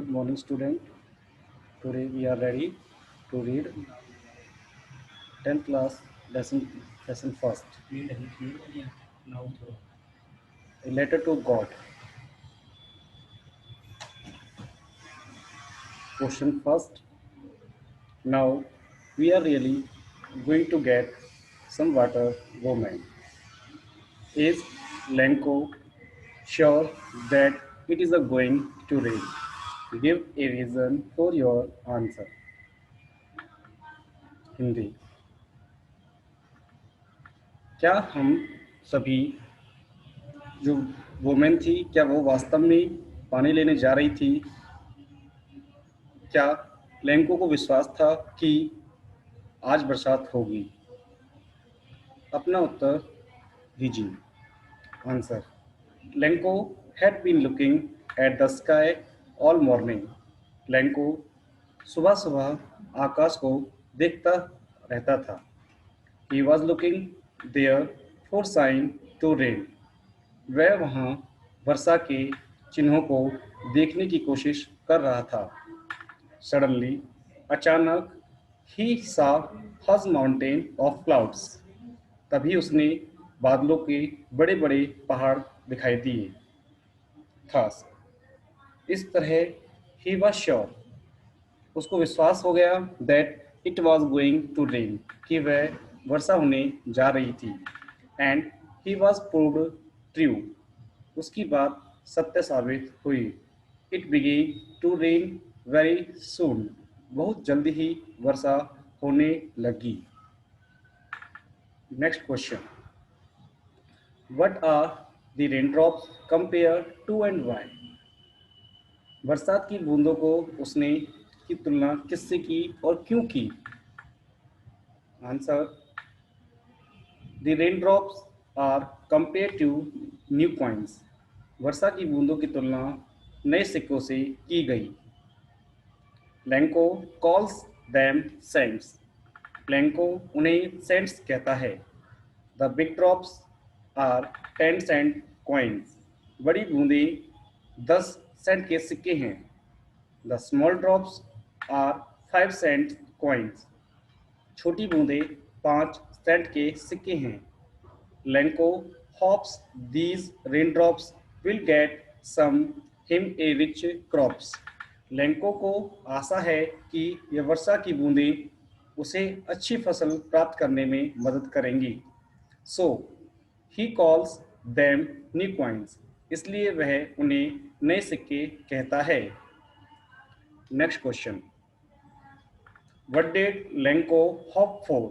Good morning, student. Today we are ready to read 10th class lesson first. A letter to God. Question first. Now we are really going to get some water, woman. Is Lenko sure that it is a going to rain? Give a reason for your answer. Hindi. क्या हम सभी जो women थी क्या वो वास्तव में पानी लेने जा रही थी? क्या लेंको को विश्वास था कि आज बरसात होगी? अपना उत्तर दीजिए. Answer. Lanco had been looking at the sky all morning. Lanco सुबह सुबह आकाश को देखता रहता था. He was looking there for sign to rain. वह वहाँ वर्षा के चिन्हों को देखने की कोशिश कर रहा था. Suddenly, अचानक, he saw huge mountain of clouds. तभी उसने बादलों के बड़े-बड़े पहाड़ दिखाई दिए. Thus, इस तरह he was sure. उसको विश्वास हो गया that it was going to rain. कि वह वर्षा होने जा रही थी. And he was proved true. उसकी बात सत्य साबित हुई. It began to rain very soon. बहुत जल्दी ही वर्षा होने लगी. Next question. What are the raindrops compared to and why? बरसात की बूंदों को उसने की तुलना किससे की और क्यों की? Answer. The raindrops are compared to new coins. वर्षा की बूंदों की तुलना नए सिक्कों से की गई. Lenko calls them cents. Lenko उन्हें cents कहता है. The big drops are 10 cent coins. बड़ी बूंदें 10 सेंट के सिक्के हैं. The small drops are 5 cent coins. छोटी बूंदें 5 सेंट के सिक्के हैं. Lenko hopes these raindrops will get some him a rich crops. Lanco को आशा है कि यह वर्षा की बूंदें उसे अच्छी फसल प्राप्त करने में मदद करेंगी. So, he calls them new coins. इसलिए वह उन्हें नए सिक्के कहता है. Next question. What did Lenko hope for?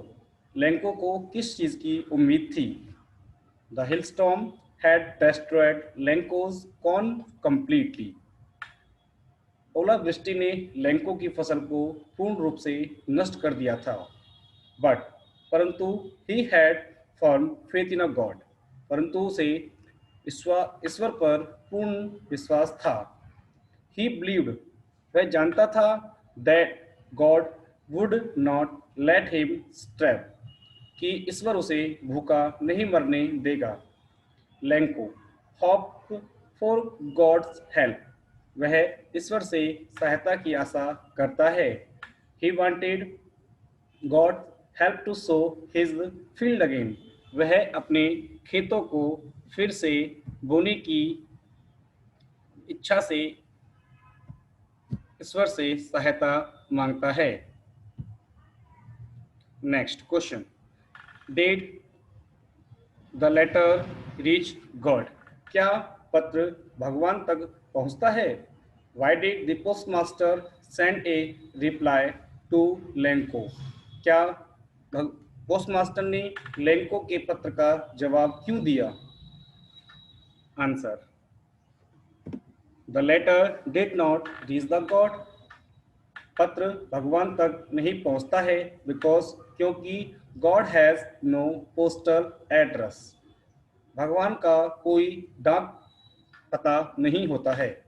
Lanco को किस चीज की उम्मीद थी? The hailstorm had destroyed Lenko's corn completely. ओलावृष्टि ने लेंको की फसल को पूर्ण रूप से नष्ट कर दिया था. परंतु he had firm faith in a God. परंतु उसे ईश्वर पर पूर्ण विश्वास था. He believed. वह जानता था that God would not let him starve. कि ईश्वर उसे भूखा नहीं मरने देगा. Lanco hope for God's help. वह ईश्वर से सहायता की आशा करता है. He wanted God's help to sow his field again. वह अपने खेतों को फिर से बोने की इच्छा से ईश्वर से सहायता मांगता है. Next question. Did the letter reach God? क्या पत्र भगवान तक पहुंचता है? Why did the postmaster send a reply to Lenko? क्या पोस्टमास्टर ने लेंको के पत्र का जवाब क्यों दिया? Answer. The letter did not reach the God. पत्र भगवान तक नहीं पहुंचता है because क्योंकि God has no postal address. भगवान का कोई डाक पता नहीं होता है.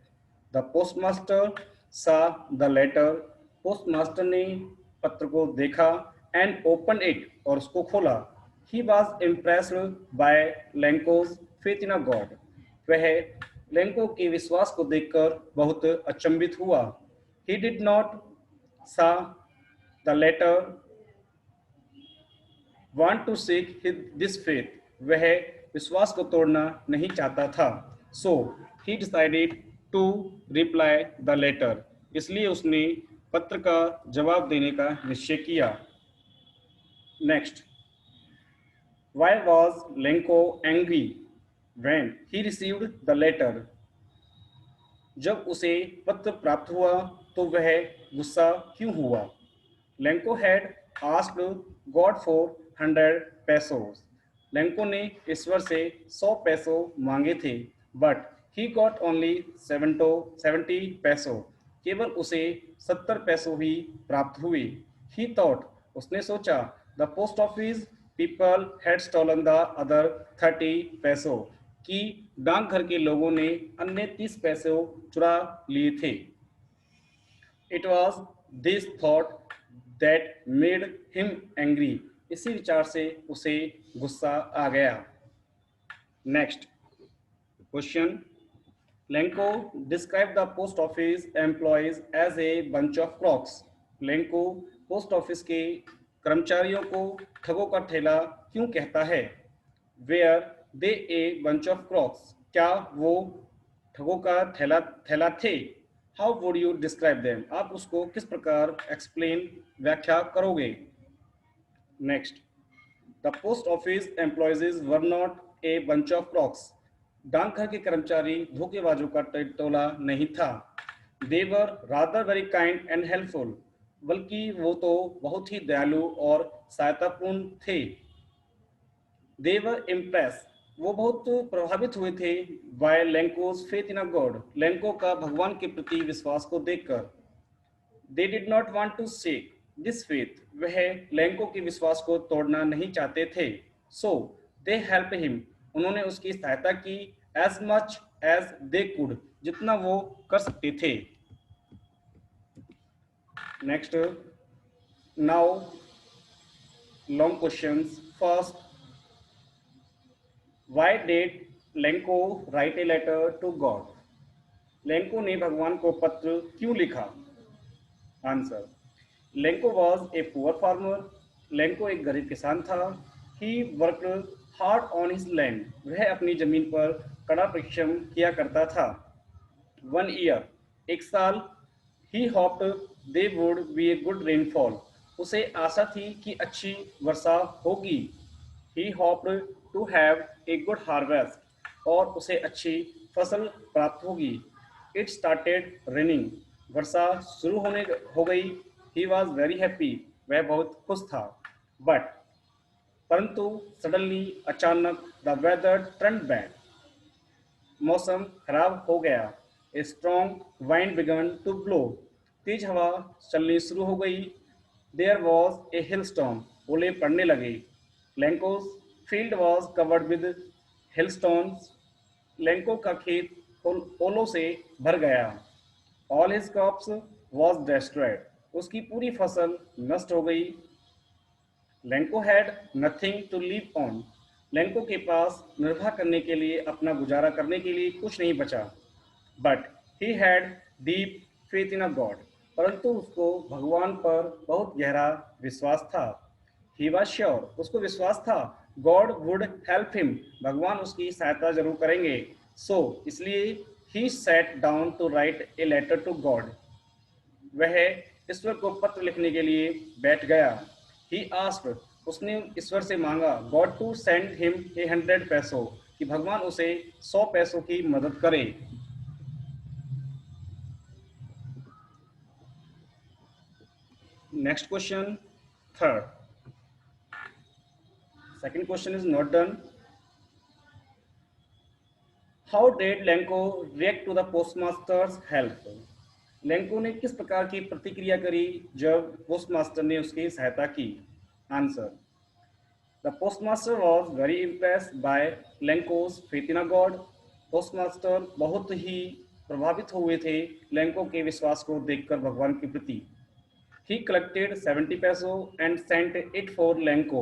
The postmaster saw the letter. Postmaster ने पत्र को देखा and opened it और उसको खोला. He was impressed by Lenko's faith in a God. वह लेंको के विश्वास को देखकर बहुत अचंभित हुआ। He did not saw the letter want to seek this faith. वह विश्वास को तोड़ना नहीं चाहता था। So he decided to reply the letter. इसलिए उसने पत्र का जवाब देने का निश्चय किया। Next, why was Lenko angry when he received the letter? जब उसे पत्र प्राप्त हुआ तो वह गुस्सा क्यों हुआ? Lanco had asked God for 100 pesos. Lanco ने ईश्वर से 100 पैसों मांगे थे, बट ही गॉट ओनली 70 पैसो। केवल उसे 70 पैसों ही प्राप्त हुए। ही थॉट, उसने सोचा, the post office people had stolen the other 30 पैसो, कि डाकघर के लोगों ने अन्य 30 पैसे चुरा लिए थे। It was this thought that made him angry. इसी विचार से उसे गुस्सा आ गया। Next question, Lencho describe the post office employees as a bunch of crooks. Lencho post office के कर्मचारियों को ठगों का ठेला क्यों कहता है? Were they a bunch of crooks, क्या वो ठगों का थैला थे? How would you describe them, आप उसको किस प्रकार एक्सप्लेन व्याख्या करोगे? Next, the post office employees were not a bunch of crooks. डाकघर के कर्मचारी धोखेबाजों का टोला नहीं था। They were rather very kind and helpful, बल्कि वो तो बहुत ही दयालु और सहायतापूर्ण थे। दे वर इम्प्रेस, वो बहुत प्रभावित हुए थे by Lencho's faith in a god, Lencho का भगवान के प्रति विश्वास को देखकर। They did not want to shake this faith, वह लेंको के विश्वास को तोड़ना नहीं चाहते थे। सो दे हेल्प हिम, उन्होंने उसकी सहायता की। As much as they could, जितना वो कर सकते थे। Next, now long questions. First, why did Lencho write a letter to God? Lencho ने भगवान को पत्र क्यों लिखा? Answer, Lencho was a poor farmer, Lencho एक गरीब किसान था। He worked hard on his land, वह अपनी जमीन पर कड़ा परिश्रम किया करता था। 1 ईयर, एक साल। He hoped they would be a good rainfall, उसे आशा थी कि अच्छी वर्षा होगी। He hoped to have a good harvest, और उसे अच्छी फसल प्राप्त होगी। इट स्टार्टेड रेनिंग, वर्षा शुरू हो गई। ही वॉज वेरी हैप्पी, वह बहुत खुश था। बट परंतु सडनली, अचानक, द वेदर टर्न बैड, मौसम खराब हो गया। A strong wind began to blow, तेज हवा चलनी शुरू हो गई। There was a hailstorm, ओले पड़ने लगे। Lencho's field was covered with hailstones, Lencho का खेत ओलों से भर गया। All his crops was destroyed, उसकी पूरी फसल नष्ट हो गई। Lencho had nothing to live on, Lencho के पास निर्वाह करने के लिए, अपना गुजारा करने के लिए कुछ नहीं बचा। But he had deep faith in a god, परंतु उसको भगवान पर बहुत गहरा विश्वास था। ही वॉज श्योर, उसको विश्वास था, गॉड वुड हेल्प हिम, भगवान उसकी सहायता जरूर करेंगे। सो इसलिए he sat down to write a letter to God, वह ईश्वर को पत्र लिखने के लिए बैठ गया। ही आस्क्ड, उसने ईश्वर से मांगा, God to send him a 100 पैसों, कि भगवान उसे 100 पैसों की मदद करे। Next question, third. Second question is not done. How did Lencho react to the postmaster's help? Lencho ने किस प्रकार की प्रतिक्रिया करी जब पोस्टमास्टर ने उसकी सहायता की? Answer, the postmaster was very impressed by Lencho's faith in a god, postmaster बहुत ही प्रभावित हुए थे लेंको के विश्वास को देखकर भगवान के प्रति। ही कलेक्टेड 70 पैसों and sent it for Lanco,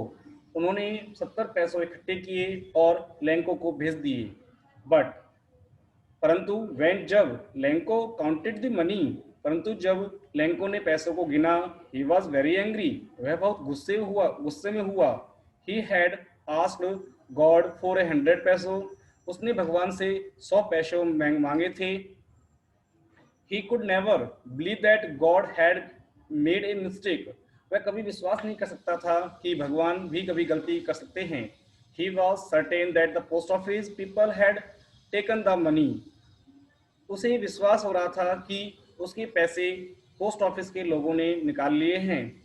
उन्होंने 70 पैसों इकट्ठे किए और लेंको को भेज दिए। बट परंतु when जब लेंको काउंटेड द मनी, परंतु जब लेंको ने पैसों को गिना, he was very angry, वह बहुत गुस्से में हुआ। he had asked God for 100 पैसों, उसने भगवान से 100 पैसों मांगे थे। he could never believe that God had made a mistake, वह कभी विश्वास नहीं कर सकता था कि भगवान भी कभी गलती कर सकते हैं। he was certain that the post office people had taken the money, उसे विश्वास हो रहा था कि उसके पैसे पोस्ट ऑफिस के लोगों ने निकाल लिए हैं।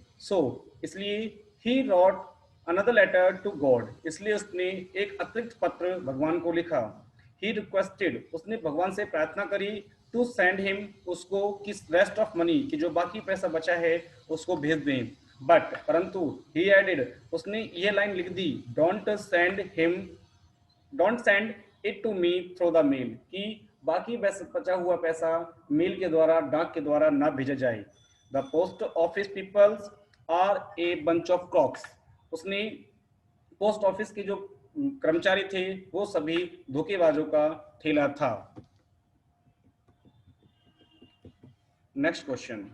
इसलिए he wrote another letter to God, इसलिए उसने एक अतिरिक्त पत्र भगवान को लिखा। ही रिक्वेस्टेड, उसने भगवान से प्रार्थना करी, टू सेंड हिम, उसको किस रेस्ट ऑफ मनी, कि जो बाकी पैसा बचा है उसको भेज दें। बट परंतु ही एडेड, उसने ये लाइन लिख दी, don't send it to me through the mail, कि बाकी बचा हुआ पैसा मेल के द्वारा, डाक के द्वारा ना भेजा जाए। The post office peoples are a bunch of crooks, उसने पोस्ट ऑफिस के जो कर्मचारी थे वो सभी धोखेबाजों का ठेला था। Next question,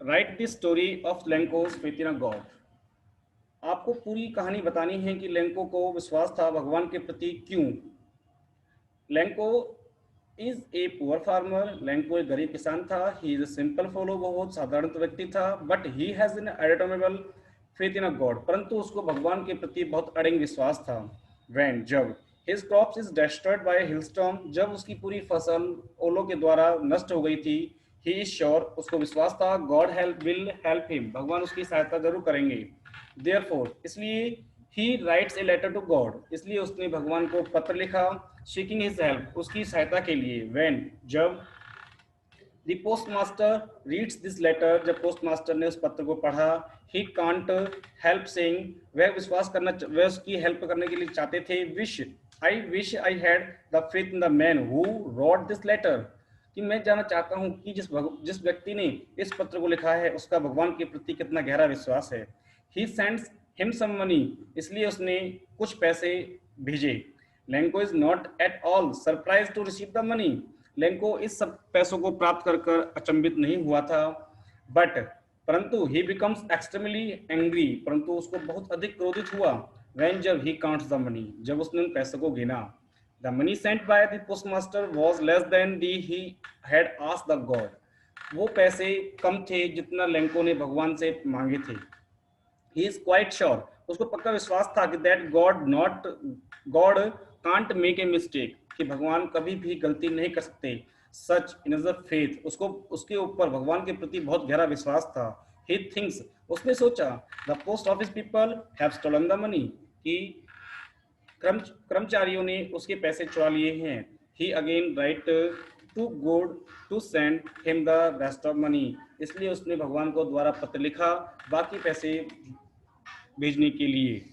write the story of Lencho's faith in God. आपको पूरी कहानी बतानी है कि लेंको को विश्वास था भगवान के प्रति क्यों। Lencho is a poor farmer, Lencho एक गरीब किसान था। He is a simple fellow, बहुत साधारण व्यक्ति था। But he has an indomitable faith in a god, परंतु उसको भगवान के प्रति बहुत अड़ंग विश्वास था। व्हेन, जब his crops is destroyed by hailstorm, जब उसकी पूरी फसल ओलों के द्वारा नष्ट हो गई थी, ही इज श्योर, उसको विश्वास था, गॉड विल हेल्प हिम, भगवान उसकी सहायता जरूर करेंगे। देयरफॉर, इसलिए ही writes a letter to God, इसलिए उसने भगवान को पत्र लिखा, सीकिंग हिज हेल्प, उसकी सहायता के लिए। व्हेन, जब the postmaster reads this letter, जब पोस्टमास्टर ने उस पत्र को पढ़ा, ही कांट हेल्प सेइंग, वह उसकी हेल्प करने के लिए चाहते थे, wish I had the faith in the man who wrote this letter, कि मैं जानना चाहता हूं कि जिस व्यक्ति ने इस पत्र को लिखा है उसका भगवान के प्रति कितना गहरा विश्वास है। He sends him some money, इसलिए उसने कुछ पैसे भेजे। Lencho is not at all surprise to receive the money, Lencho इस सब पैसों को प्राप्त कर अचंभित नहीं हुआ था। बट परंतु ही बिकम्स एक्सट्रीमली एंग्री, परंतु उसको बहुत अधिक क्रोधित हुआ। व्हेन, जब ही काउंट्स द मनी, जब उसने उन पैसों को गिना। The money sent by the postmaster was less than the he had asked the God, वो पैसे कम थे जितना लेंको ने भगवान से मांगे थे। ही इज क्वाइट श्योर, उसको पक्का विश्वास था कि that God can't make a mistake, कि भगवान कभी भी गलती नहीं कर सकते। सच इन फेथ, उसको उसके ऊपर भगवान के प्रति बहुत गहरा विश्वास था। ही थिंक्स, उसने सोचा, the post office people have stolen the money, कि कर्मचारियों ने उसके पैसे चुरा लिए हैं। He again write to God to send him the rest of money, इसलिए उसने भगवान को द्वारा पत्र लिखा बाकी पैसे भेजने के लिए।